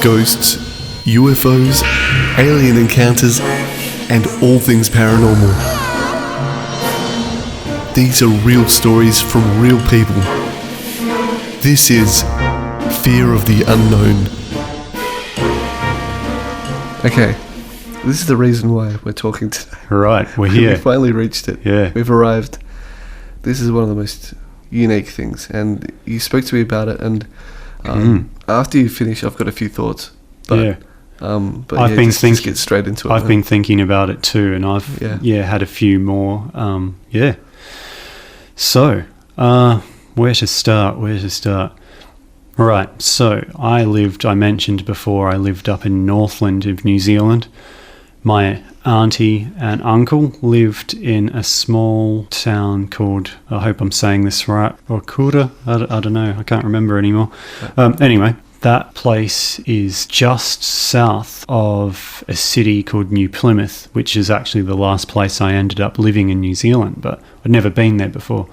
Ghosts, UFOs, alien encounters, and all things paranormal. These are real stories from real people. This is Fear of the Unknown. Okay, this is the reason why we're talking today. Right, we're here. We finally reached it. Yeah. We've arrived. This is one of the most unique things, and you spoke to me about it, and after you finish, I've got a few thoughts. But, I've been thinking. Just get straight into it. I've been thinking about it too, and I've had a few more. So, where to start? Right. So I mentioned before, I lived up in Northland of New Zealand. My auntie and uncle lived in a small town called, I hope I'm saying this right, Okura? I don't know, I can't remember anymore. Anyway, that place is just south of a city called New Plymouth, which is actually the last place I ended up living in New Zealand, but I'd never been there before.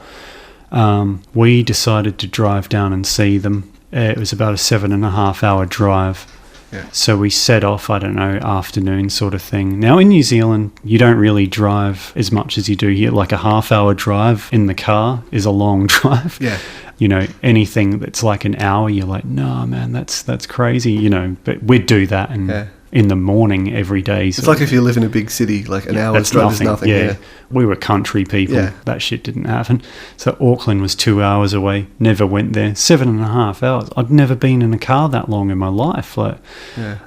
We decided to drive down and see them. It was about a 7.5 hour drive. Yeah. So we set off, I don't know, afternoon sort of thing. Now in New Zealand, you don't really drive as much as you do here. Like a half-hour drive in the car is a long drive. Yeah. You know, anything that's like an hour, you're like, no, man, that's crazy, you know. But we'd do that in the morning every day. It's like if you live in a big city, like an hour's drive is nothing. Yeah. We were country people. Yeah. That shit didn't happen. So Auckland was 2 hours away. Never went there. 7.5 hours. I'd never been in a car that long in my life.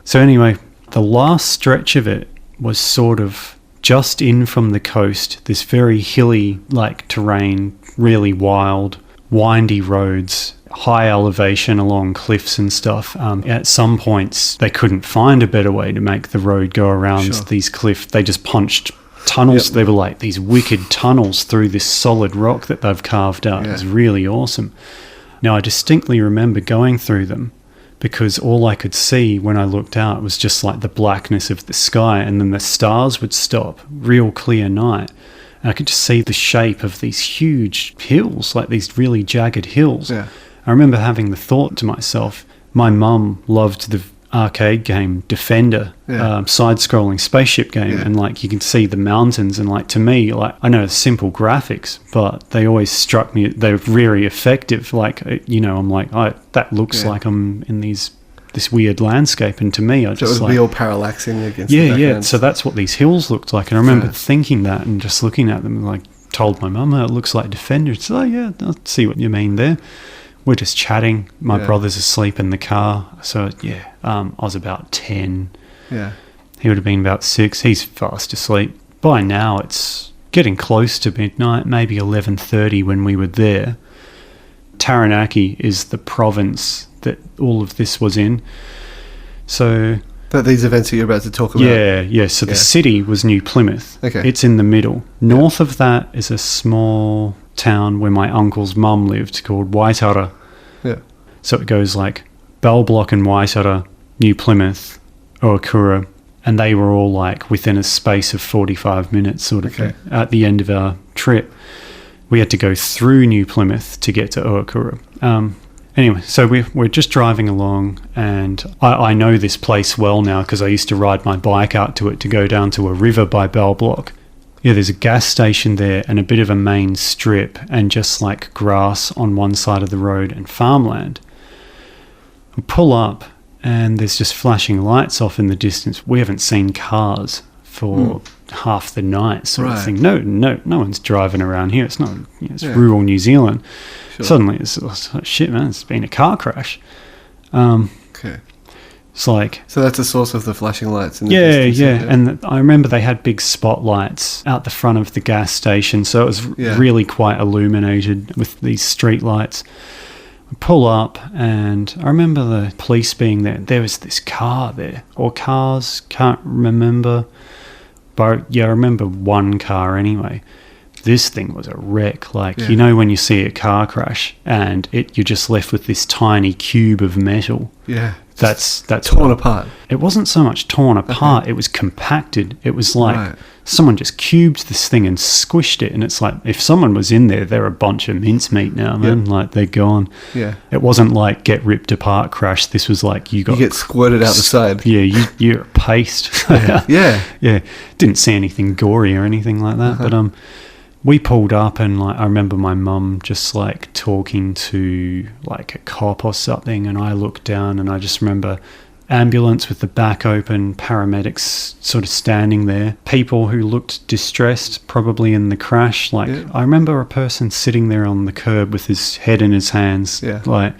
So anyway, the last stretch of it was sort of just in from the coast, this very hilly like terrain, really wild, windy roads, high elevation along cliffs and stuff. At some points, they couldn't find a better way to make the road go around these cliffs. They just punched tunnels. Yep. They were like these wicked tunnels through this solid rock that they've carved out. It was really awesome. Now, I distinctly remember going through them because all I could see when I looked out was just like the blackness of the sky, and then the stars would stop, real clear night. And I could just see the shape of these huge hills, like these really jagged hills. Yeah. I remember having the thought to myself, my mum loved the arcade game Defender, side-scrolling spaceship game, and like you can see the mountains, and like to me, like I know it's simple graphics, but they always struck me, they're very effective. Like, you know, I'm like, that looks like I'm in this weird landscape, and to me, I just it would be all parallaxing against the background. So that's what these hills looked like, and I remember thinking that and just looking at them and like told my mum, it looks like Defender. It's like, yeah, I see what you mean there. We're just chatting. My brother's asleep in the car. So, I was about 10. Yeah. He would have been about 6. He's fast asleep. By now, it's getting close to midnight, maybe 11:30 when we were there. Taranaki is the province that all of this was in. So... But these events that you're about to talk about? Yeah. So the city was New Plymouth. Okay. It's in the middle. North of that is a small town where my uncle's mum lived called Waitara. Yeah. So it goes like Bell Block and Waitara, New Plymouth, Okura, and they were all like within a space of 45 minutes sort of thing. At the end of our trip, we had to go through New Plymouth to get to Okura. Anyway, so we're just driving along, and I know this place well now because I used to ride my bike out to it to go down to a river by Bell Block. Yeah, there's a gas station there and a bit of a main strip and just like grass on one side of the road and farmland. We pull up and there's just flashing lights off in the distance. We haven't seen cars for half the night sort of thing. No one's driving around here. It's not, it's rural New Zealand. Sure. Suddenly it's shit, man, it's been a car crash. It's like... So that's the source of the flashing lights in the distance. Yeah. And I remember they had big spotlights out the front of the gas station, so it was really quite illuminated with these street lights. We pull up, and I remember the police being there. There was this car there, or cars, can't remember. But I remember one car anyway. This thing was a wreck. Like, you know when you see a car crash, and you're just left with this tiny cube of metal. Yeah. That's torn apart. It wasn't so much torn apart. It was compacted. It was like someone just cubed this thing and squished it. And it's like, if someone was in there, they're a bunch of mincemeat now, man. Like, they're gone. Yeah. It wasn't like get ripped apart crash. This was like you get squirted out the side. Yeah, you're paste. Yeah. Yeah. Didn't see anything gory or anything like that. But we pulled up, and like I remember my mum just like talking to like a cop or something, and I looked down, and I just remember ambulance with the back open, paramedics sort of standing there, people who looked distressed, probably in the crash. Like, I remember a person sitting there on the curb with his head in his hands, like,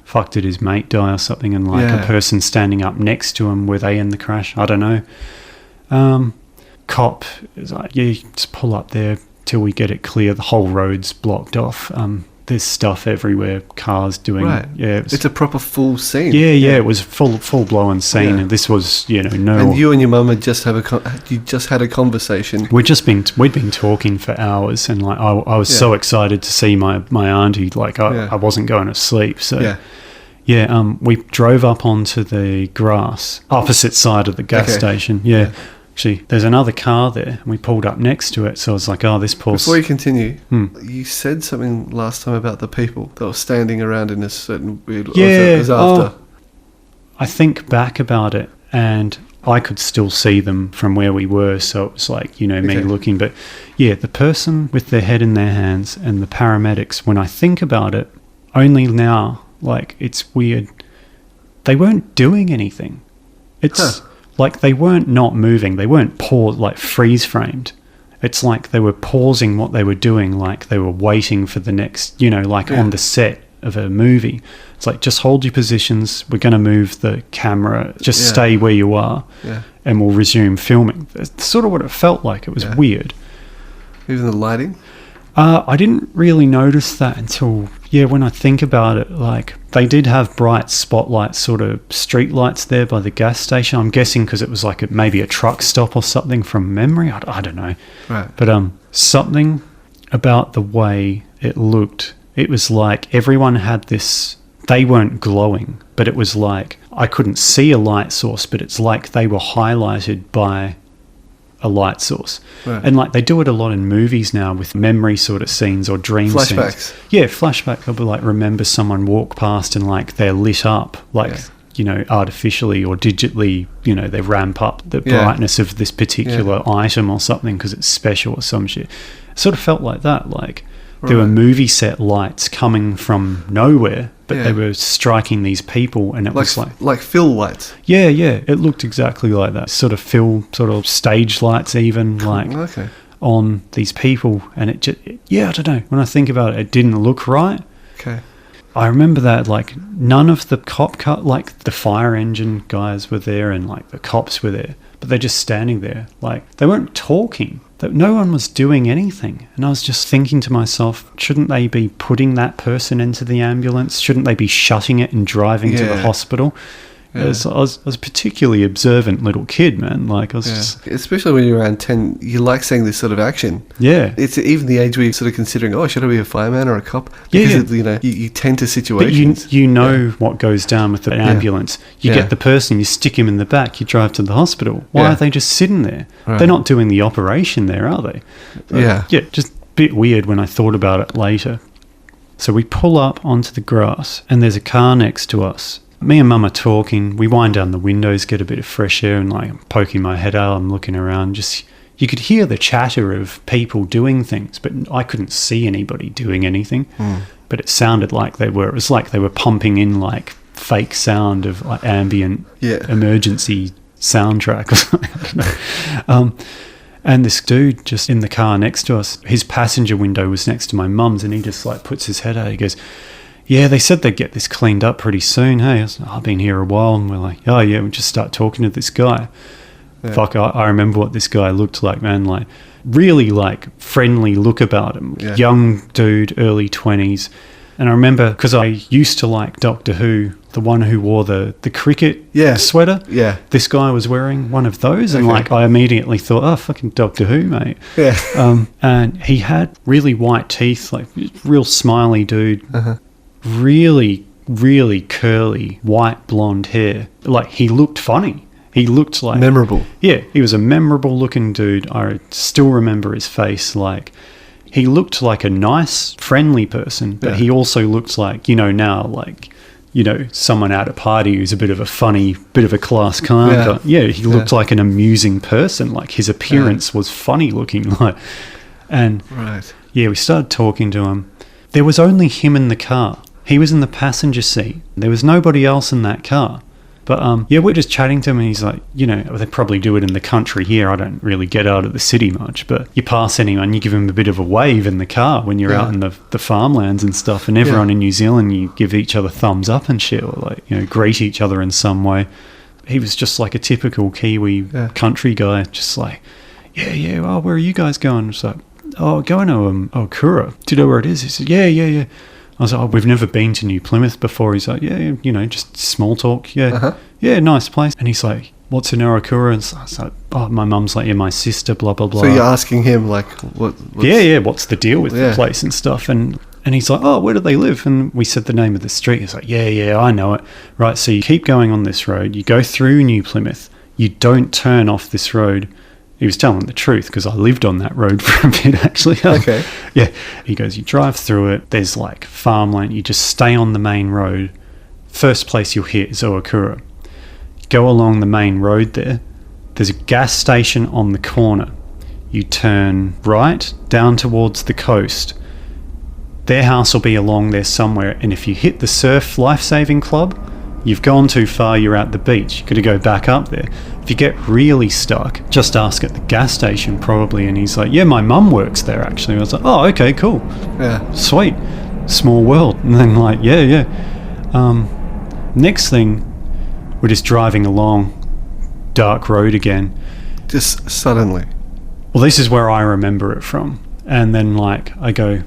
fuck, did his mate die or something? And like a person standing up next to him, were they in the crash? I don't know. Cop is like, yeah, just pull up there till we get it clear. The whole road's blocked off. There's stuff everywhere, cars doing... Right. Yeah, it's a proper full scene. Yeah, it was full-blown scene, and this was, no... And you and your mum had just had a conversation. We'd been talking for hours, and like I was so excited to see my auntie, like I wasn't going to sleep, so... we drove up onto the grass, opposite side of the gas station, Actually, there's another car there, and we pulled up next to it, so I was like, oh, this poor... Before you continue, you said something last time about the people that were standing around in a certain weird... Yeah, I think back about it, and I could still see them from where we were, so it was like, me looking, but the person with their head in their hands and the paramedics, when I think about it, only now, like, it's weird, they weren't doing anything. It's... Like, they weren't not moving. They weren't freeze-framed. It's like they were pausing what they were doing, like they were waiting for the next, on the set of a movie. It's like, just hold your positions. We're going to move the camera. Just stay where you are, and we'll resume filming. That's sort of what it felt like. It was weird. Even the lighting? I didn't really notice that until, when I think about it, like, they did have bright spotlights, sort of street lights there by the gas station. I'm guessing because it was like maybe a truck stop or something from memory. I don't know. Right. But something about the way it looked, it was like everyone had this, they weren't glowing, but it was like, I couldn't see a light source, but it's like they were highlighted by a light source. Right. And like they do it a lot in movies now with memory sort of scenes or dream flashbacks. Scenes. Yeah, flashback. They'll be like, remember someone walk past and like they're lit up, like, artificially or digitally, they ramp up the brightness of this particular item or something because it's special or some shit. It sort of felt like that, like there were movie set lights coming from nowhere, but they were striking these people, and it was like fill lights. Yeah, it looked exactly like that. Sort of stage lights, even like on these people, and it just I don't know. When I think about it, it didn't look right. Okay. I remember that like none of the like the fire engine guys were there, and like the cops were there, but they're just standing there, like they weren't talking. That no one was doing anything. And I was just thinking to myself, shouldn't they be putting that person into the ambulance? Shouldn't they be shutting it and driving to the hospital? I was a particularly observant little kid, man. Like I was just... Especially when you're around 10, you like seeing this sort of action. Yeah. It's even the age where you're sort of considering, should I be a fireman or a cop? Because you tend to situations. But you know what goes down with the ambulance. You get the person, you stick him in the back, you drive to the hospital. Why are they just sitting there? Right. They're not doing the operation there, are they? Just a bit weird when I thought about it later. So we pull up onto the grass and there's a car next to us. Me and Mum are talking. We wind down the windows, get a bit of fresh air, and like I'm poking my head out. I'm looking around. Just you could hear the chatter of people doing things, but I couldn't see anybody doing anything. But it sounded like they were. It was like they were pumping in like fake sound of like ambient emergency soundtrack or something. I don't know. And this dude just in the car next to us, his passenger window was next to my mum's, and he just like puts his head out. He goes, yeah, they said they'd get this cleaned up pretty soon. Hey, I've been here a while. And we're like, oh, yeah, we just start talking to this guy. Yeah. Fuck, I remember what this guy looked like, man. Like, really, like, friendly look about him. Yeah. Young dude, early 20s. And I remember, because I used to like Doctor Who, the one who wore the cricket sweater. Yeah. This guy was wearing one of those. And, like, I immediately thought, oh, fucking Doctor Who, mate. Yeah. And he had really white teeth, like, real smiley dude. Really, really curly, white blonde hair. Like, he looked funny. He looked like... Memorable. Yeah, he was a memorable looking dude. I still remember his face. Like, he looked like a nice, friendly person, but he also looked like, you know, now, like, you know, someone at a party who's a bit of a funny, bit of a class clown. Yeah, he looked like an amusing person. Like, his appearance was funny looking. Like, and yeah, we started talking to him. There was only him in the car. He was in the passenger seat. There was nobody else in that car. But, yeah, we're just chatting to him, and he's like, you know, they probably do it in the country here. I don't really get out of the city much, but you pass anyone, you give him a bit of a wave in the car when you're out in the farmlands and stuff, and everyone in New Zealand, you give each other thumbs up and shit, or, like, you know, greet each other in some way. He was just like a typical Kiwi country guy, just like, oh, where are you guys going? It's like, oh, going to Kura. Do you know where it is? He said, yeah. I was like, oh, we've never been to New Plymouth before. He's like, yeah, you know, just small talk. Yeah, nice place. And he's like, what's in Arikura? And so I was like, oh, my mum's like, yeah, my sister, blah, blah, blah. So you're asking him, like, what's what's the deal with the place and stuff? And he's like, oh, where do they live? And we said the name of the street. He's like, yeah, I know it. Right, so you keep going on this road. You go through New Plymouth. You don't turn off this road. He was telling the truth because I lived on that road for a bit, actually. Okay. Yeah. He goes, you drive through it. There's like farmland. You just stay on the main road. First place you'll hit is Oakura. Go along the main road there. There's a gas station on the corner. You turn right down towards the coast. Their house will be along there somewhere. And if you hit the Surf Lifesaving Club, you've gone too far, you're at the beach. You've got to go back up there. If you get really stuck, just ask at the gas station probably. And he's like, yeah, my mum works there actually. I was like, oh, okay, cool. Yeah. Sweet. Small world. And then like, yeah. Next thing, we're just driving along dark road again. Just suddenly. Well, this is where I remember it from. And then like, I go,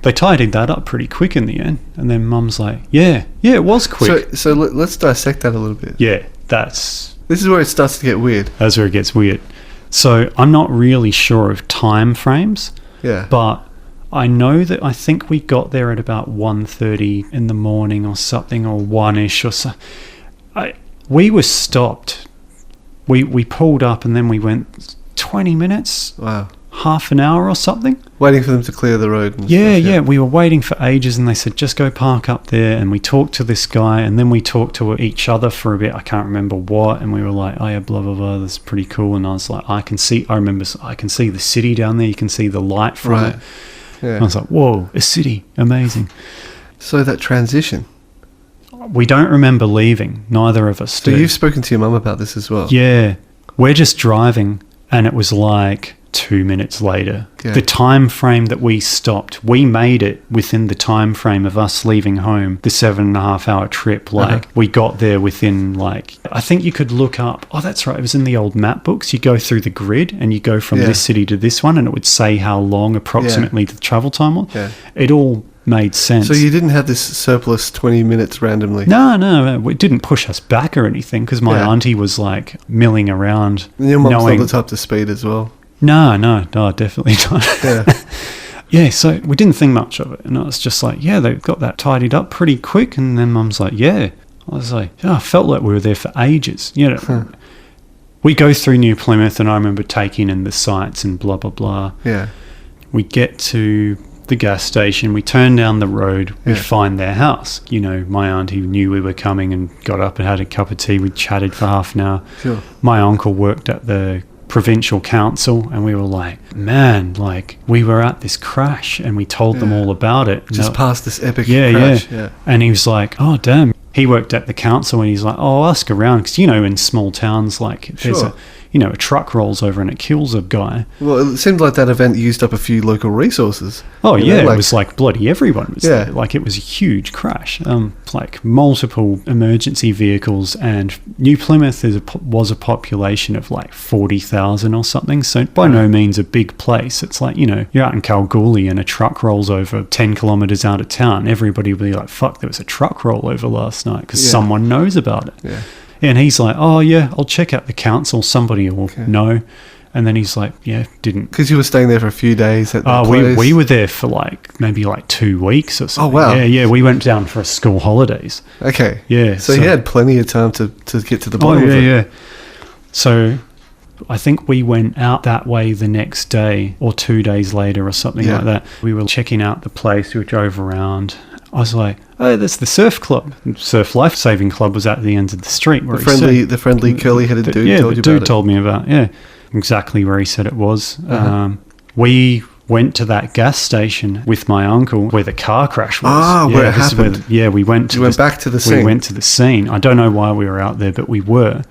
they tidied that up pretty quick in the end. And then Mum's like, yeah, it was quick. So let's dissect that a little bit. Yeah, this is where it starts to get weird. That's where it gets weird. So I'm not really sure of time frames. Yeah. But I know that I think we got there at about 1:30 in the morning or something, or 1-ish or so. We were stopped. We pulled up and then we went 20 minutes. Wow. Half an hour or something. Waiting for them to clear the road. And yeah. We were waiting for ages and they said, just go park up there. And we talked to this guy and then we talked to each other for a bit. I can't remember what. And we were like, oh yeah, blah, blah, blah. That's pretty cool. And I was like, I can see the city down there. You can see the light from it. Yeah. And I was like, whoa, a city. Amazing. So that transition. We don't remember leaving. Neither of us do. So you've spoken to your mum about this as well? Yeah. We're just driving and it was like 2 minutes later. Yeah. The time frame that we stopped, we made it within the time frame of us leaving home, the 7.5 hour trip. Like we got there within like, I think you could look up, oh that's right, it was in the old map books. You go through the grid and you go from this city to this one and it would say how long approximately the travel time was. Yeah. It all made sense. So you didn't have this surplus 20 minutes randomly? No, it didn't push us back or anything because my auntie was like milling around. And your mum's not the type to speed as well? No, definitely not. Yeah. Yeah, so we didn't think much of it. And I was just like, yeah, they've got that tidied up pretty quick. And then Mum's like, yeah. I was like, I felt like we were there for ages. You know, we go through New Plymouth and I remember taking in the sights and blah, blah, blah. Yeah. We get to the gas station. We turn down the road. We find their house. You know, my auntie knew we were coming and got up and had a cup of tea. We chatted for half an hour. Sure. My uncle worked at the provincial council and we were like, man, like we were at this crash and we told them all about it. Just past this epic crash. Yeah. And he was like, oh damn. He worked at the council and he's like, oh, I'll ask around because, you know, in small towns, like there's a truck rolls over and it kills a guy. Well, it seemed like that event used up a few local resources. Oh, yeah. It was like bloody everyone was there. Like it was a huge crash. Like multiple emergency vehicles and New Plymouth was a population of like 40,000 or something. So by no means a big place. It's like, you know, you're out in Kalgoorlie and a truck rolls over 10 kilometres out of town. Everybody will be like, fuck, there was a truck roll over last night because someone knows about it. Yeah. And he's like, oh, yeah, I'll check out the council. Somebody will know. And then he's like, yeah, didn't. Because you were staying there for a few days at that place. We were there for maybe 2 weeks or something. Oh, wow. Yeah, we went down for school holidays. Okay. Yeah. So he had plenty of time to get to the bottom of it. Yeah. So I think we went out that way the next day or 2 days later or something like that. We were checking out the place. We drove around. I was like, oh, that's the surf club. Surf Life Saving Club was at the end of the street. Where the friendly curly-headed dude told you about it. Yeah, the dude told me about exactly where he said it was. We went to that gas station with my uncle where the car crash was. Where it happened. We went back to the scene. We went to the scene. I don't know why we were out there, but we were.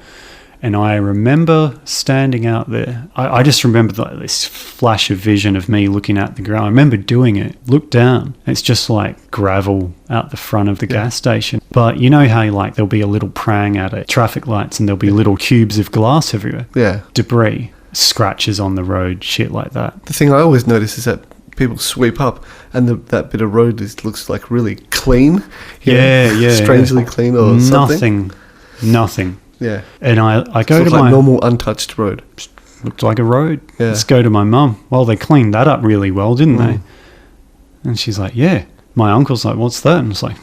And I remember standing out there. I just remember this flash of vision of me looking at the ground. I remember doing it. Look down. It's just like gravel out the front of the gas station. But you know how there'll be a little prang at it, traffic lights, and there'll be little cubes of glass everywhere. Yeah. Debris, scratches on the road, shit like that. The thing I always notice is that people sweep up and that bit of road looks like really clean. Yeah. Strangely clean or something. Nothing. Yeah. And I go to my normal untouched road. Looked like a road. Yeah. Let's go to my mum. Well, they cleaned that up really well, didn't they? And she's like, yeah. My uncle's like, what's that? And it's like,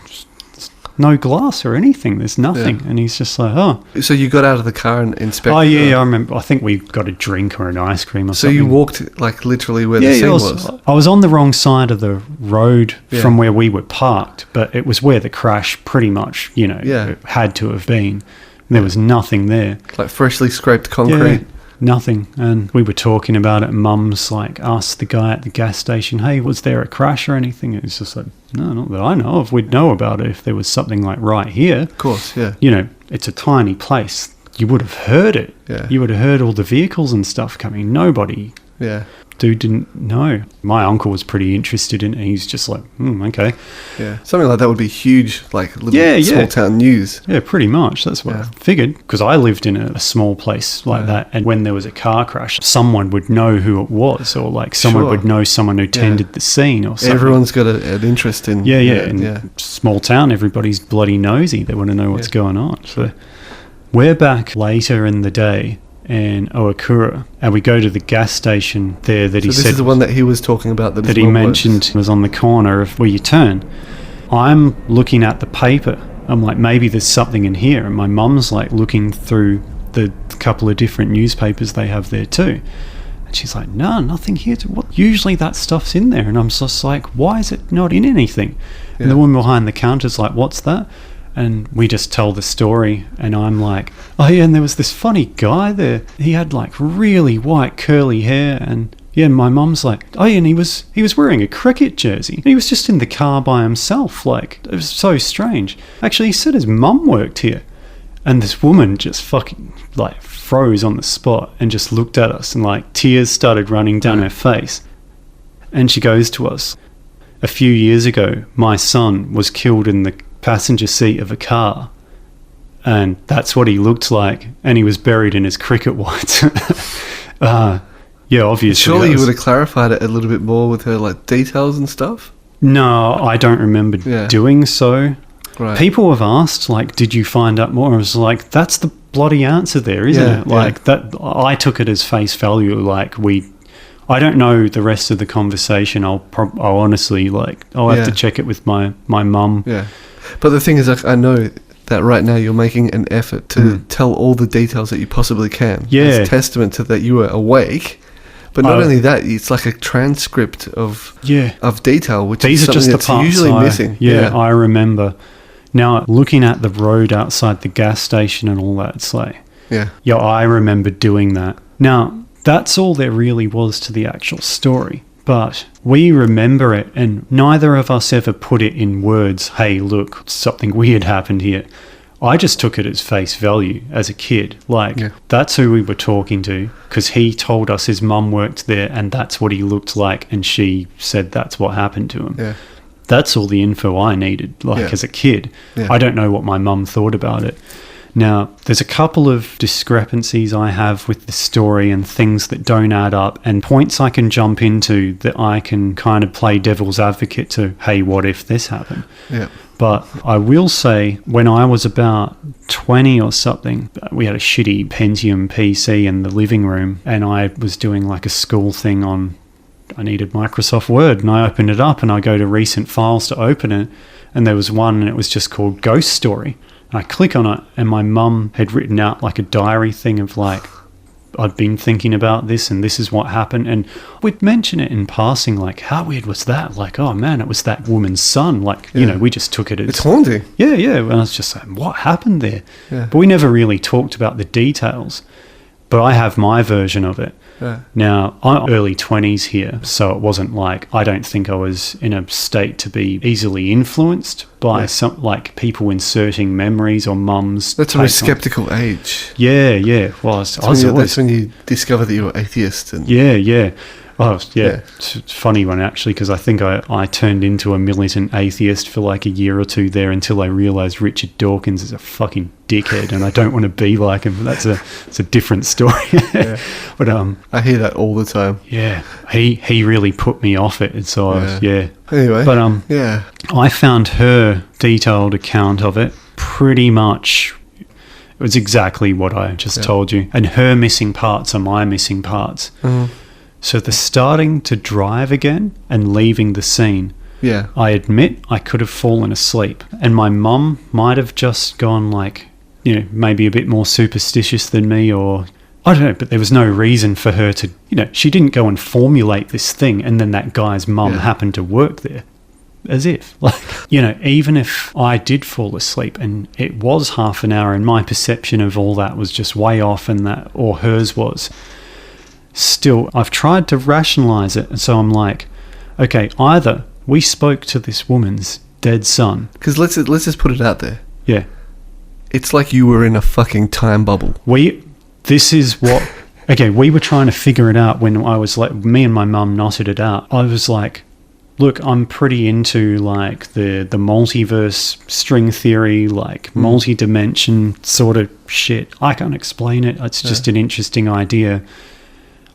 no glass or anything. There's nothing. Yeah. And he's just like, oh. So you got out of the car and inspected? Oh, yeah, I remember. I think we got a drink or an ice cream or something. So you walked literally where the scene was? I was on the wrong side of the road from where we were parked, but it was where the crash pretty much, it had to have been. There was nothing there. Like freshly scraped concrete? Yeah, nothing. And we were talking about it. Mum's asked the guy at the gas station, hey, was there a crash or anything? And it's just like, no, not that I know of. We'd know about it if there was something right here. Of course, yeah. It's a tiny place. You would have heard it. Yeah. You would have heard all the vehicles and stuff coming. Nobody. Yeah. Dude didn't know. My uncle was pretty interested in it. He's just like, okay. Yeah. Something like that would be huge, small town news. Yeah, pretty much. That's what I figured. Because I lived in a small place like that. And when there was a car crash, someone would know who it was. Or someone would know someone who tended the scene or something. Everyone's got an interest in... Small town, everybody's bloody nosy. They want to know what's going on. So we're back later in the day in Oakura, and we go to the gas station there that he said... this is the one that he was talking about that he mentioned was on the corner of where you turn. I'm looking at the paper. I'm like, maybe there's something in here. And my mum's looking through the couple of different newspapers they have there too. And she's like, no, nothing here. Usually that stuff's in there. And I'm just like, why is it not in anything? And the woman behind the counter's like, what's that? And we just tell the story, and I'm like, oh yeah, and there was this funny guy there. He had really white curly hair, and my mum's like, oh yeah, and he was wearing a cricket jersey. And he was just in the car by himself. It was so strange. Actually, he said his mum worked here. And this woman just fucking froze on the spot and just looked at us, and tears started running down her face. And she goes to us, a few years ago, my son was killed in the passenger seat of a car, and that's what he looked like, and he was buried in his cricket whites. Obviously. Surely you would have clarified it a little bit more with her details and stuff? No, I don't remember doing so. Right. People have asked, did you find out more? I was like, that's the bloody answer there, isn't it? That I took it as face value. I don't know the rest of the conversation. I'll honestly I'll have to check it with my mum. Yeah. But the thing is, I know that right now you're making an effort to tell all the details that you possibly can. Yeah. It's testament to that you were awake. But not only that, it's like a transcript of detail, which these is are just that's the parts usually missing. Yeah, I remember. Now, looking at the road outside the gas station and all that, it's I remember doing that. Now, that's all there really was to the actual story. But we remember it, and neither of us ever put it in words, hey, look, something weird happened here. I just took it as face value as a kid. That's who we were talking to, because he told us his mum worked there, and that's what he looked like, and she said that's what happened to him. Yeah. That's all the info I needed, as a kid. Yeah. I don't know what my mum thought about it. Now, there's a couple of discrepancies I have with the story and things that don't add up and points I can jump into that I can kind of play devil's advocate to, hey, what if this happened? Yeah. But I will say, when I was about 20 or something, we had a shitty Pentium PC in the living room, and I was doing like a school thing on, I needed Microsoft Word, and I opened it up and I go to recent files to open it, and there was one and it was just called Ghost Story. And I click on it, and my mum had written out like a diary thing of like, I'd been thinking about this and this is what happened. And we'd mention it in passing, like, how weird was that? Like, oh man, it was that woman's son. Like, you know, we just took it as... It's haunting. Yeah, yeah. And I was just like, what happened there? Yeah. But we never really talked about the details. But I have my version of it. Yeah. Now, I'm early 20s here, so it wasn't like, I don't think I was in a state to be easily influenced by some, like, people inserting memories or mums. That's a very skeptical age. Yeah, yeah. Well, I was always... That's when you discover that you're atheist. And yeah, yeah. Oh, yeah. It's a funny one, actually, because I think I turned into a militant atheist for like a year or two there until I realised Richard Dawkins is a fucking dickhead and I don't want to be like him. But it's a different story. Yeah. But I hear that all the time. Yeah, he really put me off it. And so I was, Anyway. But yeah. I found her detailed account of it pretty much... It was exactly what I just told you. And her missing parts are my missing parts. Mm-hmm. So the starting to drive again and leaving the scene, I admit I could have fallen asleep. And my mum might have just gone like, you know, maybe a bit more superstitious than me, or I don't know, but there was no reason for her to, you know, she didn't go and formulate this thing and then that guy's mum happened to work there. As if, like, you know, even if I did fall asleep and it was half an hour and my perception of all that was just way off and that, or hers was... Still, I've tried to rationalize it, and so I'm like, okay, either we spoke to this woman's dead son. Because let's just put it out there. Yeah. It's like you were in a fucking time bubble. This is what... Okay, we were trying to figure it out when I was like... Me and my mum knotted it out. I was like, look, I'm pretty into like the multiverse string theory, like multi-dimension sort of shit. I can't explain it. It's just an interesting idea.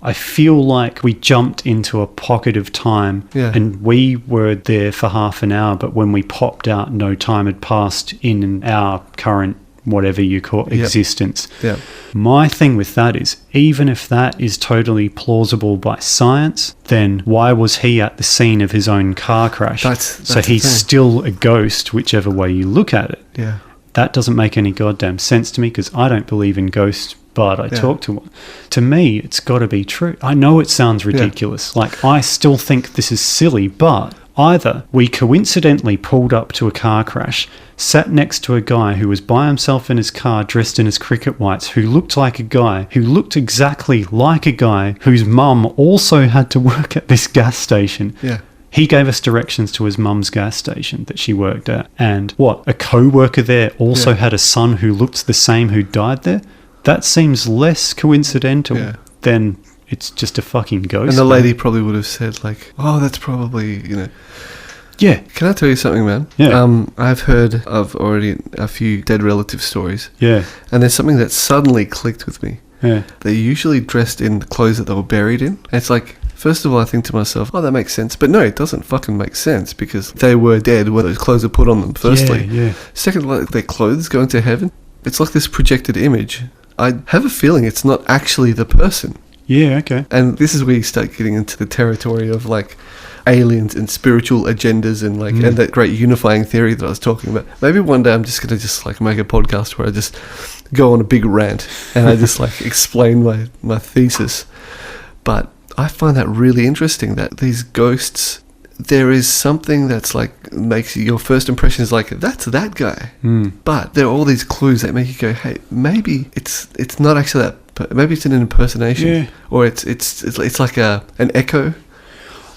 I feel like we jumped into a pocket of time and we were there for half an hour, but when we popped out, no time had passed in our current, whatever you call existence. Yeah. My thing with that is, even if that is totally plausible by science, then why was he at the scene of his own car crash? So he's still a ghost, whichever way you look at it. Yeah. That doesn't make any goddamn sense to me because I don't believe in ghosts. But I talk to one. To me, it's got to be true. I know it sounds ridiculous. Like, I still think this is silly, but either we coincidentally pulled up to a car crash, sat next to a guy who was by himself in his car dressed in his cricket whites, who looked like a guy, who looked exactly like a guy whose mum also had to work at this gas station. Yeah. He gave us directions to his mum's gas station that she worked at. And a co-worker there also had a son who looked the same who died there? That seems less coincidental than it's just a fucking ghost. And the lady probably would have said, like, oh, that's probably, you know. Yeah. Can I tell you something, man? Yeah. I've heard of already a few dead relative stories. Yeah. And there's something that suddenly clicked with me. Yeah. They're usually dressed in the clothes that they were buried in. And it's like, first of all, I think to myself, oh, that makes sense. But no, it doesn't fucking make sense because they were dead when those clothes were put on them, firstly. Yeah. Second, like, their clothes going to heaven. It's like this projected image. I have a feeling it's not actually the person. Yeah, okay. And this is where you start getting into the territory of like aliens and spiritual agendas and like and that great unifying theory that I was talking about. Maybe one day I'm just going to just like make a podcast where I just go on a big rant and I just like explain my thesis. But I find that really interesting that these ghosts, there is something that's like makes your first impression is like that's that guy, but there are all these clues that make you go, hey, maybe it's not actually that. Maybe it's an impersonation, or it's like an echo.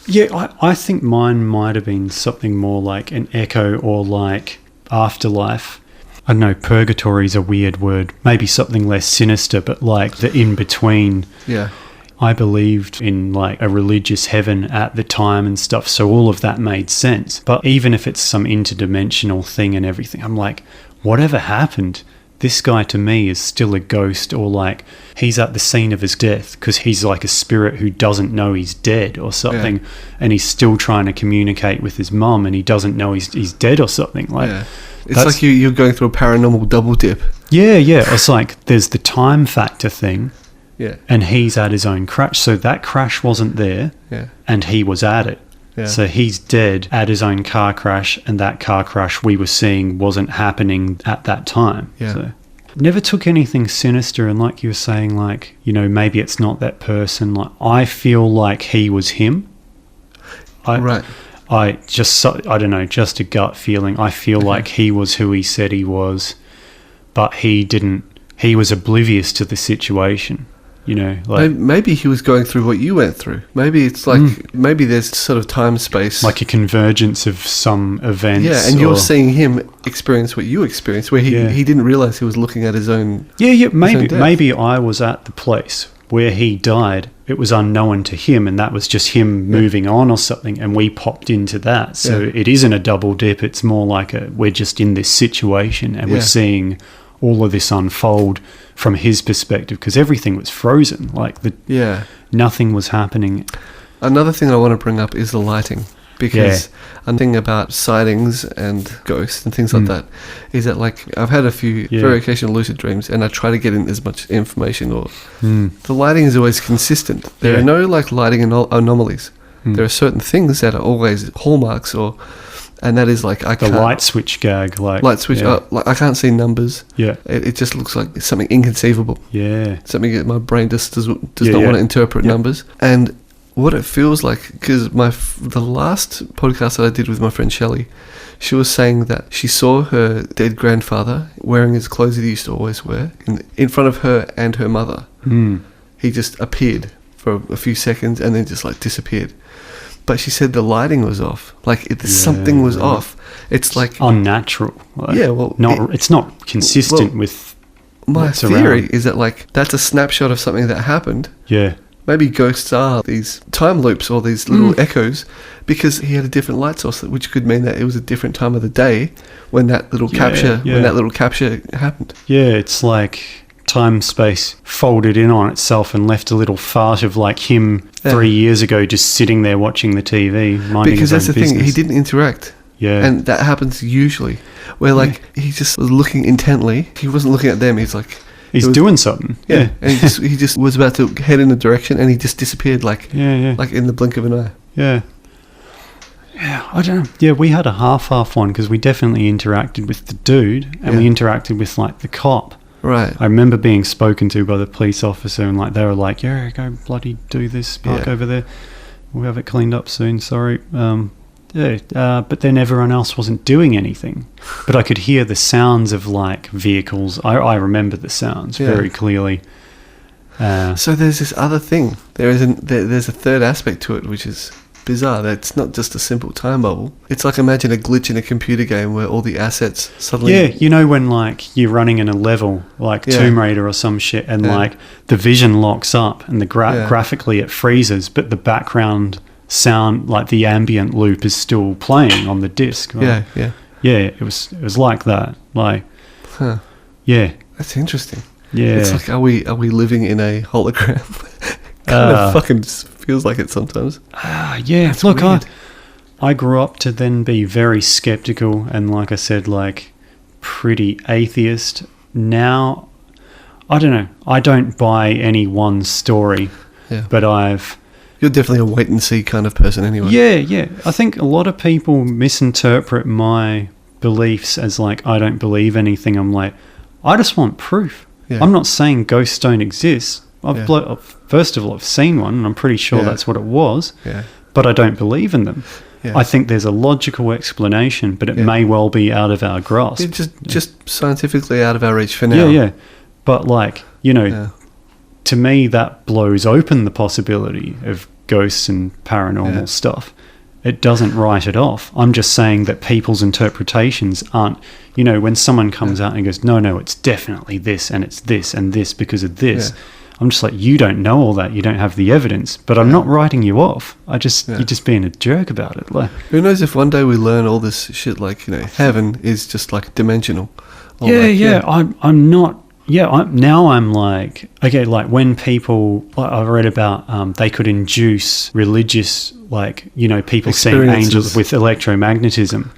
Yeah, I think mine might have been something more like an echo or like afterlife. I don't know, purgatory is a weird word. Maybe something less sinister, but like the in between. Yeah. I believed in like a religious heaven at the time and stuff, so all of that made sense. But even if it's some interdimensional thing and everything, I'm like, whatever happened this guy to me is still a ghost, or like he's at the scene of his death because he's like a spirit who doesn't know he's dead or something, and he's still trying to communicate with his mum and he doesn't know he's dead or something. Like it's like you're going through a paranormal double dip. Yeah. It's like there's the time factor thing. Yeah. And he's at his own crash. So that crash wasn't there. Yeah. And he was at it. Yeah. So he's dead at his own car crash, and that car crash we were seeing wasn't happening at that time. Yeah. So never took anything sinister, and like you were saying, like, you know, maybe it's not that person. Like, I feel like he was him. Right. I don't know, just a gut feeling. I feel like he was who he said he was, but he was oblivious to the situation. You know, like maybe he was going through what you went through. Maybe it's like maybe there's sort of time space, like a convergence of some events. Yeah, and you're seeing him experience what you experienced, where he didn't realize he was looking at his own. Yeah. Maybe I was at the place where he died. It was unknown to him, and that was just him moving on or something, and we popped into that. So it isn't a double dip. It's more like we're just in this situation, and we're seeing all of this unfold from his perspective, because everything was frozen. Like nothing was happening. Another thing I want to bring up is the lighting, because one thing about sightings and ghosts and things like that is that, like, I've had a few very occasional lucid dreams, and I try to get in as much information, or the lighting is always consistent. There are no like lighting anomalies. There are certain things that are always hallmarks, and that is like the light switch gag, like light switch. Like I can't see numbers. Yeah, it just looks like something inconceivable. Yeah, something that my brain just does not want to interpret numbers. And what it feels like, because the last podcast that I did with my friend Shelley, she was saying that she saw her dead grandfather wearing his clothes that he used to always wear in front of her and her mother. He just appeared for a few seconds and then just like disappeared. But she said the lighting was off. Like something was off. It's like unnatural. Like, it's not consistent with. My theory is that like that's a snapshot of something that happened. Yeah. Maybe ghosts are these time loops or these little echoes, because he had a different light source, which could mean that it was a different time of the day when that little capture happened. Yeah, it's like time space folded in on itself and left a little fart of like him 3 years ago just sitting there watching the TV, minding because his own that's the business. thing, he didn't interact. Yeah. And that happens usually, where like he just was looking intently. He wasn't looking at them. He's like doing something. Yeah. And he just was about to head in a direction, and he just disappeared like in the blink of an eye. Yeah. Yeah, I don't know. Yeah, we had a half one because we definitely interacted with the dude, and we interacted with like the cop. Right. I remember being spoken to by the police officer, and like they were like, "Yeah, go bloody do this, park over there. We'll have it cleaned up soon. Sorry." But then everyone else wasn't doing anything. But I could hear the sounds of like vehicles. I remember the sounds very clearly. So there's this other thing. There's a third aspect to it, which is bizarre. That it's not just a simple time bubble. It's like, imagine a glitch in a computer game where all the assets suddenly... Yeah, you know when like you're running in a level like Tomb Raider or some shit, and like the vision locks up and the graphically it freezes, but the background sound, like the ambient loop, is still playing on the disc. Right? Yeah. It was like that. Like, yeah, that's interesting. Yeah, it's like, are we living in a hologram? Kind of fucking feels like it sometimes. Yeah, that's look, weird. I grew up to then be very skeptical, and like I said, like pretty atheist. Now, I don't know. I don't buy any one story, but You're definitely a wait and see kind of person anyway. Yeah. I think a lot of people misinterpret my beliefs as like, I don't believe anything. I'm like, I just want proof. Yeah. I'm not saying ghosts don't exist. First of all, I've seen one, and I'm pretty sure that's what it was. Yeah. But I don't believe in them. Yeah. I think there's a logical explanation, but it may well be out of our grasp. It's just scientifically out of our reach for now. Yeah. But like, you know, to me, that blows open the possibility of ghosts and paranormal stuff. It doesn't write it off. I'm just saying that people's interpretations aren't, you know, when someone comes out and goes, no, it's definitely this, and it's this and this because of this. Yeah. I'm just like, you don't know all that. You don't have the evidence. But I'm not writing you off. You're just being a jerk about it. Like, who knows if one day we learn all this shit, like, you know, heaven is just like dimensional. I'm not. Yeah, I'm like, okay, like when people, I've read about, they could induce religious, like, you know, people seeing angels with electromagnetism,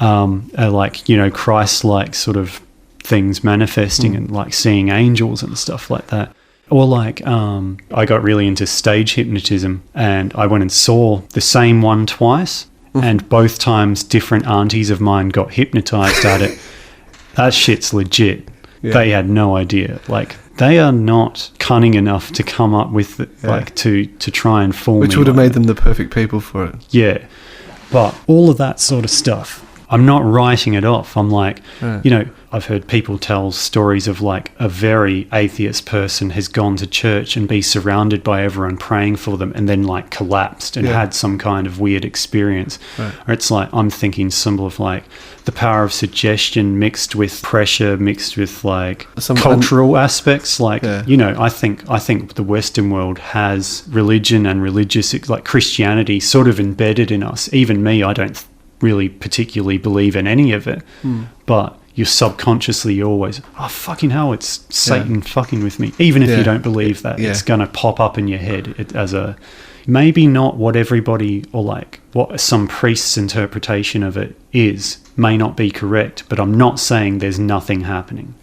like, you know, Christ-like sort of things manifesting and like seeing angels and stuff like that. Or like, I got really into stage hypnotism, and I went and saw the same one twice, and both times different aunties of mine got hypnotized at it. That shit's legit. Yeah. They had no idea. Like, they are not cunning enough to come up with it, like to try and fool me. Which would have made them the perfect people for it. Yeah. But all of that sort of stuff, I'm not writing it off. I'm like, you know, I've heard people tell stories of like a very atheist person has gone to church and be surrounded by everyone praying for them and then like collapsed and had some kind of weird experience. Right. Or it's like, I'm thinking symbol of like the power of suggestion mixed with pressure, mixed with like some cultural aspects. Like, you know, I think the Western world has religion and religious, like Christianity sort of embedded in us. Even me, I don't really particularly believe in any of it, but you're subconsciously always, oh fucking hell, it's Satan fucking with me. Even if you don't believe that, it's going to pop up in your head as a, maybe not what everybody, or like what some priest's interpretation of it is, may not be correct, but I'm not saying there's nothing happening.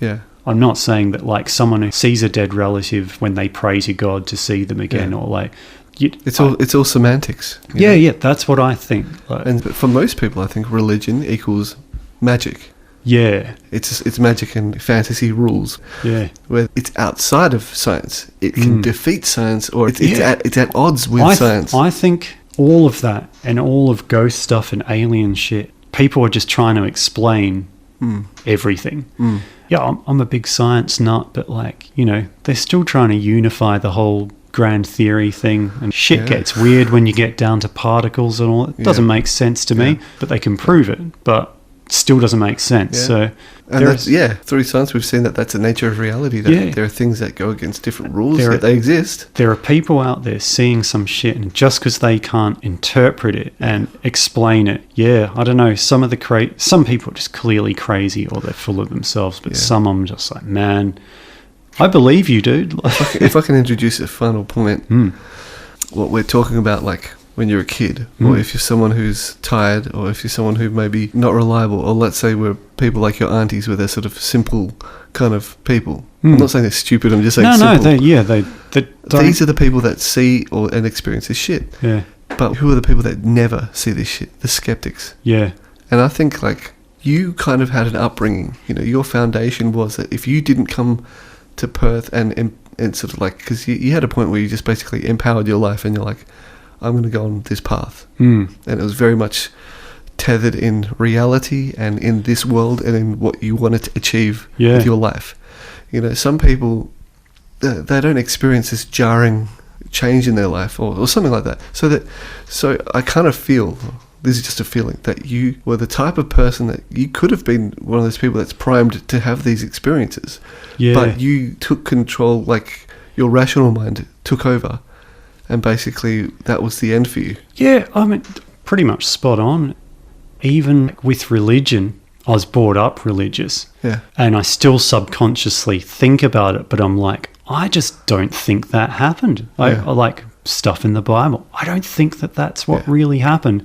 I'm not saying that like someone who sees a dead relative when they pray to God to see them again, or like, it's all semantics. Yeah, that's what I think. Like, and for most people, I think religion equals magic. Yeah, it's magic and fantasy rules. Yeah, where it's outside of science, it can defeat science, or it's at odds with science. I think all of that and all of ghost stuff and alien shit, people are just trying to explain everything. Yeah, I'm a big science nut, but like, you know, they're still trying to unify the whole grand theory thing, and shit gets weird when you get down to particles and all. It doesn't make sense to me, but they can prove it, but still doesn't make sense. So through science we've seen that that's the nature of reality, that there are things that go against different rules, yet they exist. There are people out there seeing some shit, and just because they can't interpret it and explain it, I don't know, some people are just clearly crazy, or they're full of themselves, but some of them just like, man, I believe you, dude. If I can introduce a final point, what we're talking about, like when you're a kid, or if you're someone who's tired, or if you're someone who may be not reliable, or let's say we're people like your aunties, where they're sort of simple kind of people. I'm not saying they're stupid, I'm just saying simple. These are the people that see and experience this shit. Yeah. But who are the people that never see this shit? The skeptics. Yeah. And I think like you kind of had an upbringing, you know, your foundation was that if you didn't come to Perth and sort of like, because you had a point where you just basically empowered your life, and you're like, I'm going to go on this path. And it was very much tethered in reality and in this world and in what you wanted to achieve with your life. You know, some people, they don't experience this jarring change in their life or something like that. So I kind of feel, this is just a feeling, that you were the type of person that you could have been one of those people that's primed to have these experiences. But you took control, like your rational mind took over. And basically, that was the end for you. Yeah, I mean, pretty much spot on. Even with religion, I was brought up religious. Yeah. And I still subconsciously think about it, but I'm like, I just don't think that happened. I like stuff in the Bible. I don't think that's what really happened.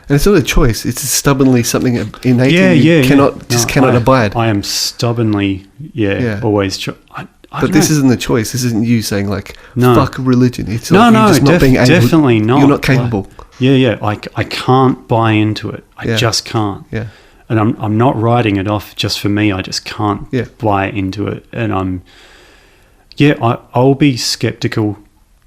And it's not a choice. It's stubbornly something innate you cannot abide. I am stubbornly, always... But this isn't the choice. This isn't you saying like, fuck religion. It's like just not being able. Definitely not. You're not capable. I can't buy into it. I just can't. Yeah. And I'm not writing it off just for me. I just can't buy into it. And I'll be skeptical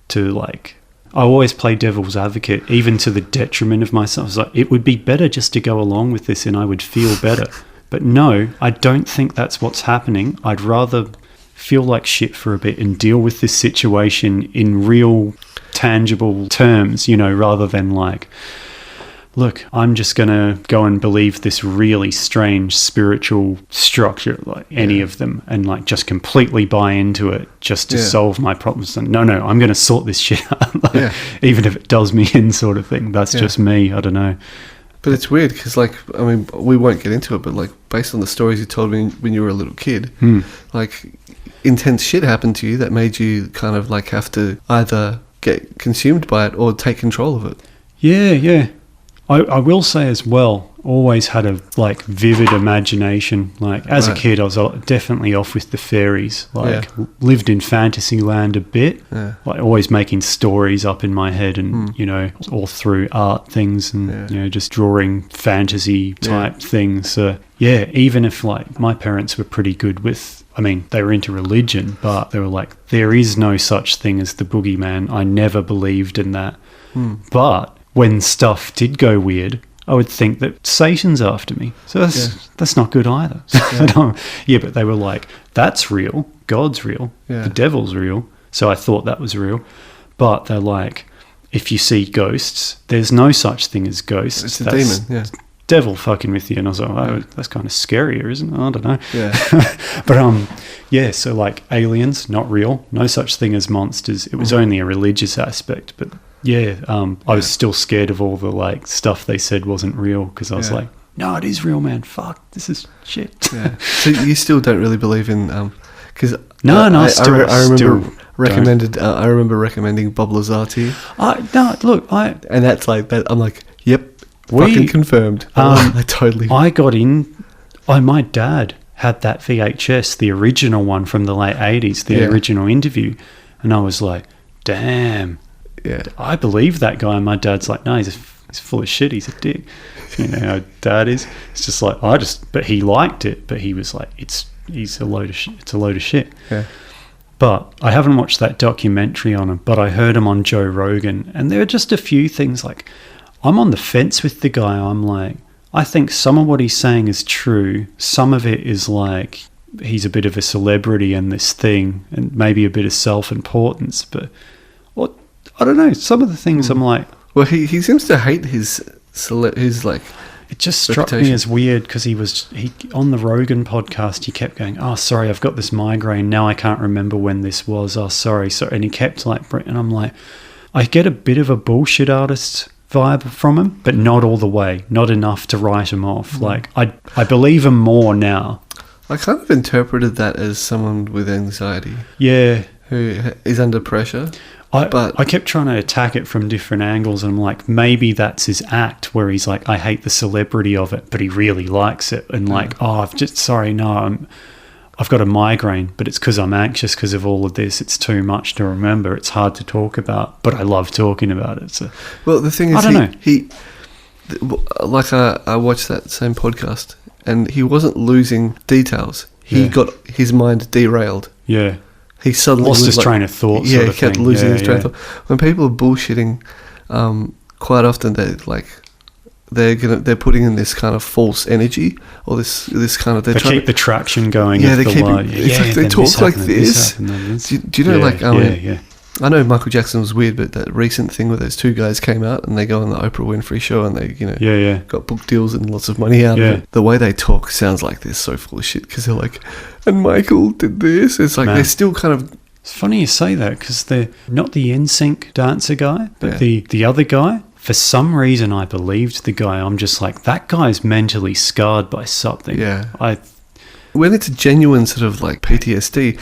to like, I always play devil's advocate, even to the detriment of myself. It's like, it would be better just to go along with this and I would feel better. But no, I don't think that's what's happening. I'd rather feel like shit for a bit and deal with this situation in real tangible terms, you know, rather than like, look, I'm just going to go and believe this really strange spiritual structure, like any of them, and like just completely buy into it just to solve my problems. And no, I'm going to sort this shit out, like, even if it does me in, sort of thing. That's just me. I don't know. But it's weird because, like, I mean, we won't get into it, but like based on the stories you told me when you were a little kid, like intense shit happened to you that made you kind of like have to either get consumed by it or take control of it. Yeah. I will say as well, always had a like vivid imagination. Like as a kid, I was definitely off with the fairies. Like lived in fantasy land a bit. Yeah. Like always making stories up in my head, and you know, all through art things, and you know, just drawing fantasy type things. So yeah, even if like my parents were pretty good with, I mean, they were into religion, but they were like, there is no such thing as the boogeyman. I never believed in that. But when stuff did go weird, I would think that Satan's after me. So that's not good either. But they were like, that's real. God's real. The devil's real. So I thought that was real. But they're like, if you see ghosts, there's no such thing as ghosts. It's a demon, devil fucking with you. And I was like, oh, that's kind of scarier, isn't it? I don't know. But so like aliens, not real. No such thing as monsters. It was only a religious aspect, but I was still scared of all the like stuff they said wasn't real, because I was like, no, it is real, man. Fuck, this is shit. So you still don't really believe in because I remember recommending Bob Lazar to you. And that's like that. I'm like, yep, fucking confirmed. I totally. I got in. My dad had that VHS, the original one from the late 80s, the original interview, and I was like, damn. Yeah, I believe that guy. And my dad's like, no, he's full of shit. He's a dick. You know how dad is. It's just like but he liked it. But he was like, he's a load of shit. It's a load of shit. Yeah. But I haven't watched that documentary on him. But I heard him on Joe Rogan, and there are just a few things like, I'm on the fence with the guy. I'm like, I think some of what he's saying is true. Some of it is like he's a bit of a celebrity in this thing, and maybe a bit of self-importance. But I don't know. Some of the things I'm like... Well, he seems to hate his like... It just struck me as weird, because he on the Rogan podcast, he kept going, oh, sorry, I've got this migraine. Now I can't remember when this was. Oh, sorry. And he kept like... And I'm like, I get a bit of a bullshit artist vibe from him, but not all the way. Not enough to write him off. Like, I believe him more now. I kind of interpreted that as someone with anxiety. Yeah. Who is under pressure. I kept trying to attack it from different angles, and I'm like, maybe that's his act, where he's like, I hate the celebrity of it, but he really likes it, and like, I've got a migraine, but it's because I'm anxious because of all of this. It's too much to remember. It's hard to talk about, but I love talking about it. So, well, the thing is, I watched that same podcast, and he wasn't losing details. He got his mind derailed. Yeah. He suddenly lost his train of thought. Yeah, he kept losing his train of thought. When people are bullshitting, quite often they're putting in this kind of false energy, or this kind of they keep the traction going. Yeah, they talk like this. Do you know, I know Michael Jackson was weird, but that recent thing where those two guys came out and they go on the Oprah Winfrey show and they, got book deals and lots of money out of it. The way they talk sounds like they're so full of shit, because they're like, and Michael did this. It's like they're still kind of... It's funny you say that, because they're not the NSYNC dancer guy, but the other guy. For some reason, I believed the guy. I'm just like, that guy's mentally scarred by something. Yeah. When it's genuine sort of like PTSD,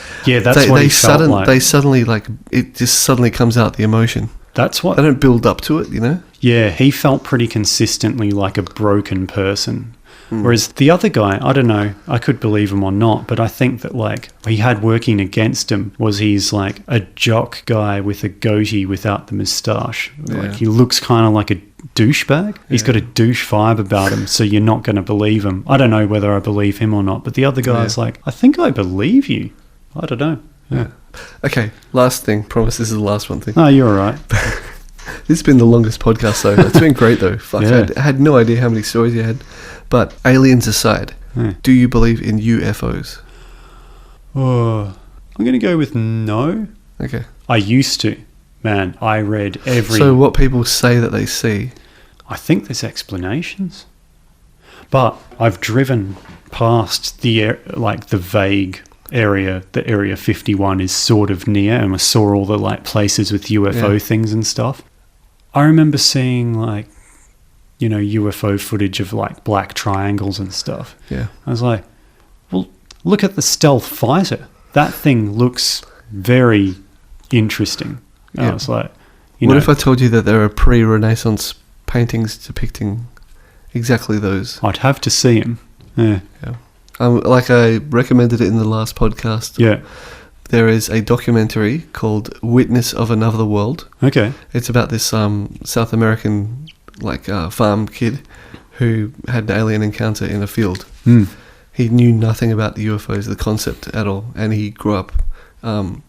what he felt like. They suddenly like, it just suddenly comes out, the emotion. That's what... They don't build up to it, you know? Yeah, he felt pretty consistently like a broken person. Whereas the other guy, I don't know, I could believe him or not, but I think that like he had working against him was he's like a jock guy with a goatee without the moustache. Like he looks kind of like a douchebag. He's got a douche vibe about him, so you're not going to believe him. I don't know whether I believe him or not, but the other guy's like, I think I believe you. I don't know. Yeah. Okay, last thing. Promise this is the last one thing. Oh, you're all right. This has been the longest podcast so far. It's been great though. Fuck, I had no idea how many stories you had. But aliens aside, do you believe in UFOs? Oh, I'm going to go with no. Okay. I used to. Man, I read every... So what people say that they see? I think there's explanations. But I've driven past the vague area that Area 51 is sort of near, and I saw all the like places with UFO things and stuff. I remember seeing like UFO footage of like black triangles and stuff. Yeah. I was like, well, look at the stealth fighter. That thing looks very interesting. And I was like, what if I told you that there are pre-Renaissance paintings depicting exactly those? I'd have to see them. Yeah. Like I recommended it in the last podcast. Yeah. There is a documentary called Witness of Another World. Okay. It's about this South American farm kid who had an alien encounter in a field. He knew nothing about the UFOs, the concept at all, and he grew up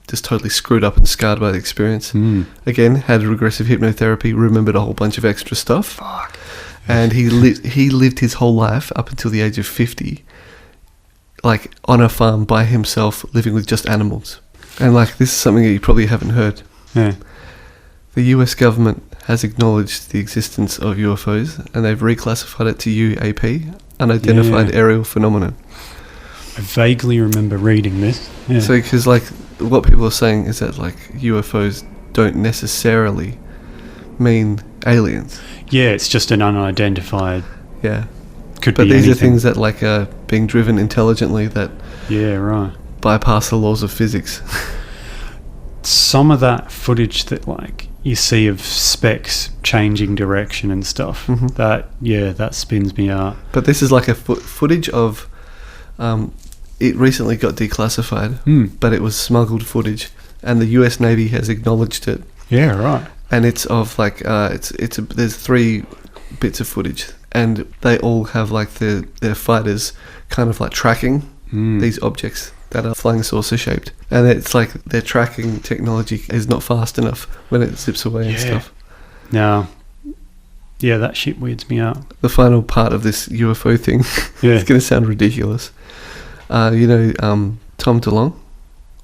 just totally screwed up and scarred by the experience. Again, had regressive hypnotherapy, remembered a whole bunch of extra stuff. Fuck. And he lived his whole life up until the age of 50, like on a farm by himself, living with just animals. And like this is something that you probably haven't heard. Yeah. The US government has acknowledged the existence of UFOs, and they've reclassified it to UAP, unidentified aerial phenomenon. I vaguely remember reading this. Yeah. So, because like what people are saying is that like UFOs don't necessarily mean aliens. Yeah, it's just an unidentified. Yeah. Could but be these anything. are things that like are being driven intelligently that bypass the laws of physics. Some of that footage that like you see of specks changing direction and stuff, that spins me out. But this is like a footage of it recently got declassified, but it was smuggled footage, and the US Navy has acknowledged it. Yeah, right. And it's of like there's 3 bits of footage, and they all have like their fighters kind of like tracking these objects that are flying saucer shaped, and it's like their tracking technology is not fast enough when it zips away and stuff. No. Yeah, that shit weirds me out. The final part of this UFO thing, it's going to sound ridiculous. Tom DeLonge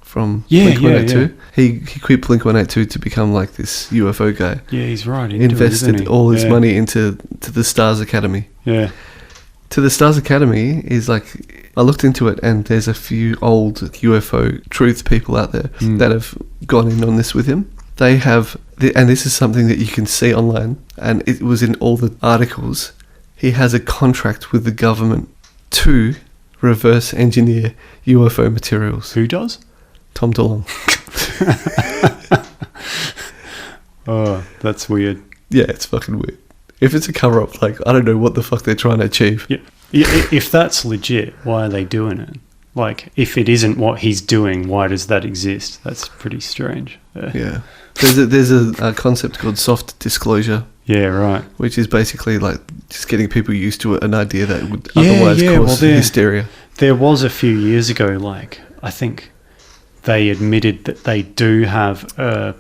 from Blink-182? He quit Blink-182 to become like this UFO guy. Yeah, he's right. Invested all his money into the Stars Academy. Yeah. To the Stars Academy is like, I looked into it, and there's a few old UFO truth people out there that have gone in on this with him. They have, and this is something that you can see online, and it was in all the articles. He has a contract with the government to reverse engineer UFO materials. Who does? Tom DeLonge. Oh, that's weird. Yeah, it's fucking weird. If it's a cover-up, like, I don't know what the fuck they're trying to achieve. Yeah. If that's legit, why are they doing it? Like, if it isn't what he's doing, why does that exist? That's pretty strange. Yeah. There's a concept called soft disclosure. Yeah, right. Which is basically like just getting people used to an idea that would otherwise cause hysteria. There was a few years ago, like, I think they admitted that they do have a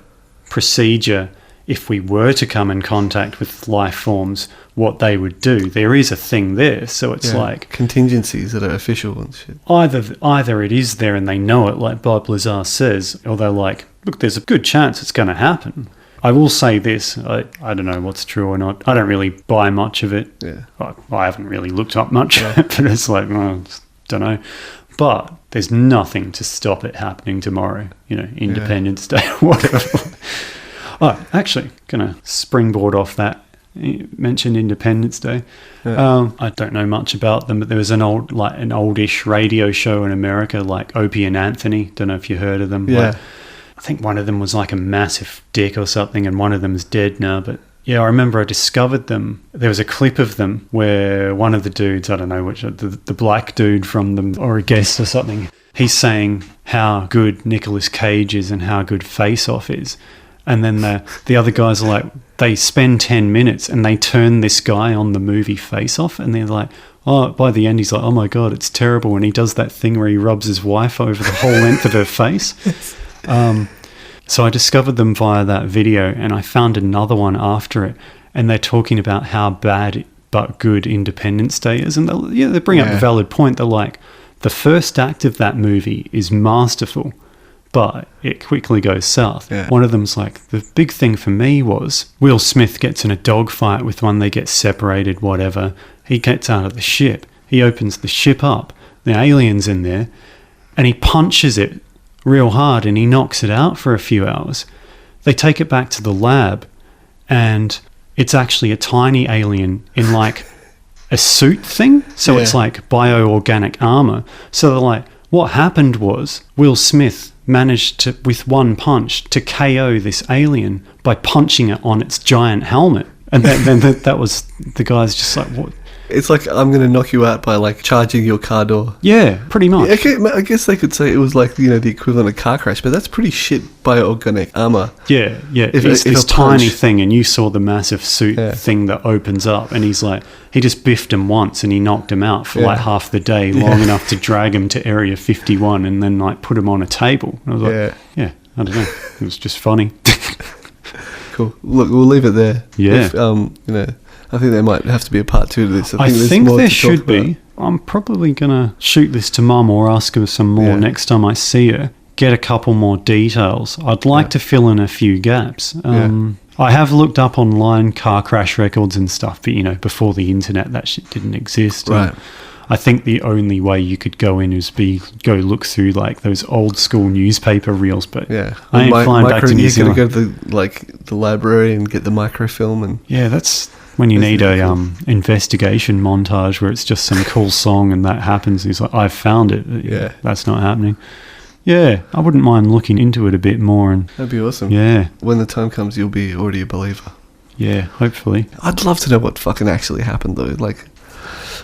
procedure if we were to come in contact with life forms, what they would do. There is a thing there, so it's like contingencies that are official and shit. Either it is there and they know it, like Bob Lazar says, or they're like, look, there's a good chance it's going to happen. I will say this, I don't know what's true or not. I don't really buy much of it. Yeah. I haven't really looked up much, but it's like, well, don't know. But there's nothing to stop it happening tomorrow, Independence Day or whatever. Oh, actually, going to springboard off that. You mentioned Independence Day. Yeah. I don't know much about them, but there was an oldish radio show in America, like Opie and Anthony. Don't know if you heard of them. Yeah. Like, I think one of them was like a massive dick or something, and one of them's dead now. But yeah, I remember I discovered them. There was a clip of them where one of the dudes, I don't know which, the black dude from them, or a guest or something, he's saying how good Nicolas Cage is and how good Face Off is. And then the other guys are like, they spend 10 minutes and they turn this guy on the movie Face Off, and they're like, oh, by the end he's like, oh my God, it's terrible. And he does that thing where he rubs his wife over the whole length of her face. So I discovered them via that video, and I found another one after it, and they're talking about how bad but good Independence Day is. And they bring up a valid point. They're like, the first act of that movie is masterful, but it quickly goes south. Yeah. One of them's like, the big thing for me was Will Smith gets in a dogfight with one, they get separated, whatever. He gets out of the ship. He opens the ship up. The alien's in there, and he punches it real hard and he knocks it out for a few hours. They take it back to the lab, and it's actually a tiny alien in like a suit thing. So it's like bioorganic armor. So they're like, what happened was Will Smith managed to, with one punch, to KO this alien by punching it on its giant helmet. And then that was, the guy's just like, what? It's like, I'm going to knock you out by like charging your car door. Yeah, pretty much. Okay, I guess they could say it was like, you know, the equivalent of car crash, but that's pretty shit bioorganic armor. Yeah. It's this tiny thing, and you saw the massive suit thing that opens up, and he's like, he just biffed him once and he knocked him out for like half the day, long enough to drag him to Area 51 and then like put him on a table. And I was like, I don't know. It was just funny. Cool. Look, we'll leave it there. Yeah. If, you know, I think there might have to be a part 2 to this. I think there should be. I'm probably going to shoot this to Mum or ask her some more next time I see her. Get a couple more details. I'd like to fill in a few gaps. I have looked up online car crash records and stuff, but, you know, before the internet, that shit didn't exist. Right. I think the only way you could go in is go look through like those old school newspaper reels. But I ain't flying back to New Zealand. You got to go to the library and get the microfilm and that's when you need a investigation montage where it's just some cool song and that happens. He's like, I've found it. Yeah, that's not happening. Yeah, I wouldn't mind looking into it a bit more. And that'd be awesome. Yeah, when the time comes, you'll be already a believer. Yeah, hopefully. I'd love to know what fucking actually happened though. Like.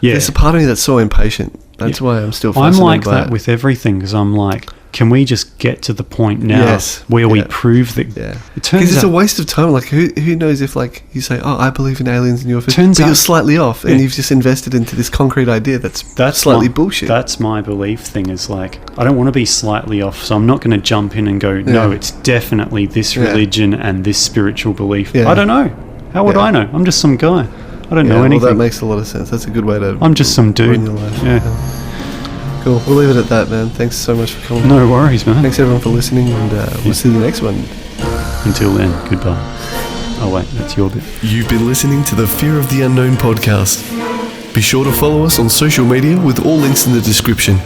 There's a part of me that's so impatient. That's why I'm still fascinated I'm like by that with everything, because I'm like, can we just get to the point now where we prove that? Yeah. Because it's a waste of time. Like, who knows if, like, you say, I believe in aliens and UFOs, but you're slightly off, and you've just invested into this concrete idea that's slightly bullshit. That's my belief thing, is like, I don't want to be slightly off, so I'm not going to jump in and go, no, it's definitely this religion and this spiritual belief. I don't know. How would I know? I'm just some guy. I don't know anything. Well, that makes a lot of sense. That's a good way to... I'm just some dude. Cool. We'll leave it at that, man. Thanks so much for coming. No worries, man. Thanks, everyone, for listening, and we'll see you in the next one. Until then, goodbye. Oh, wait, that's your bit. You've been listening to the Fear of the Unknown podcast. Be sure to follow us on social media with all links in the description.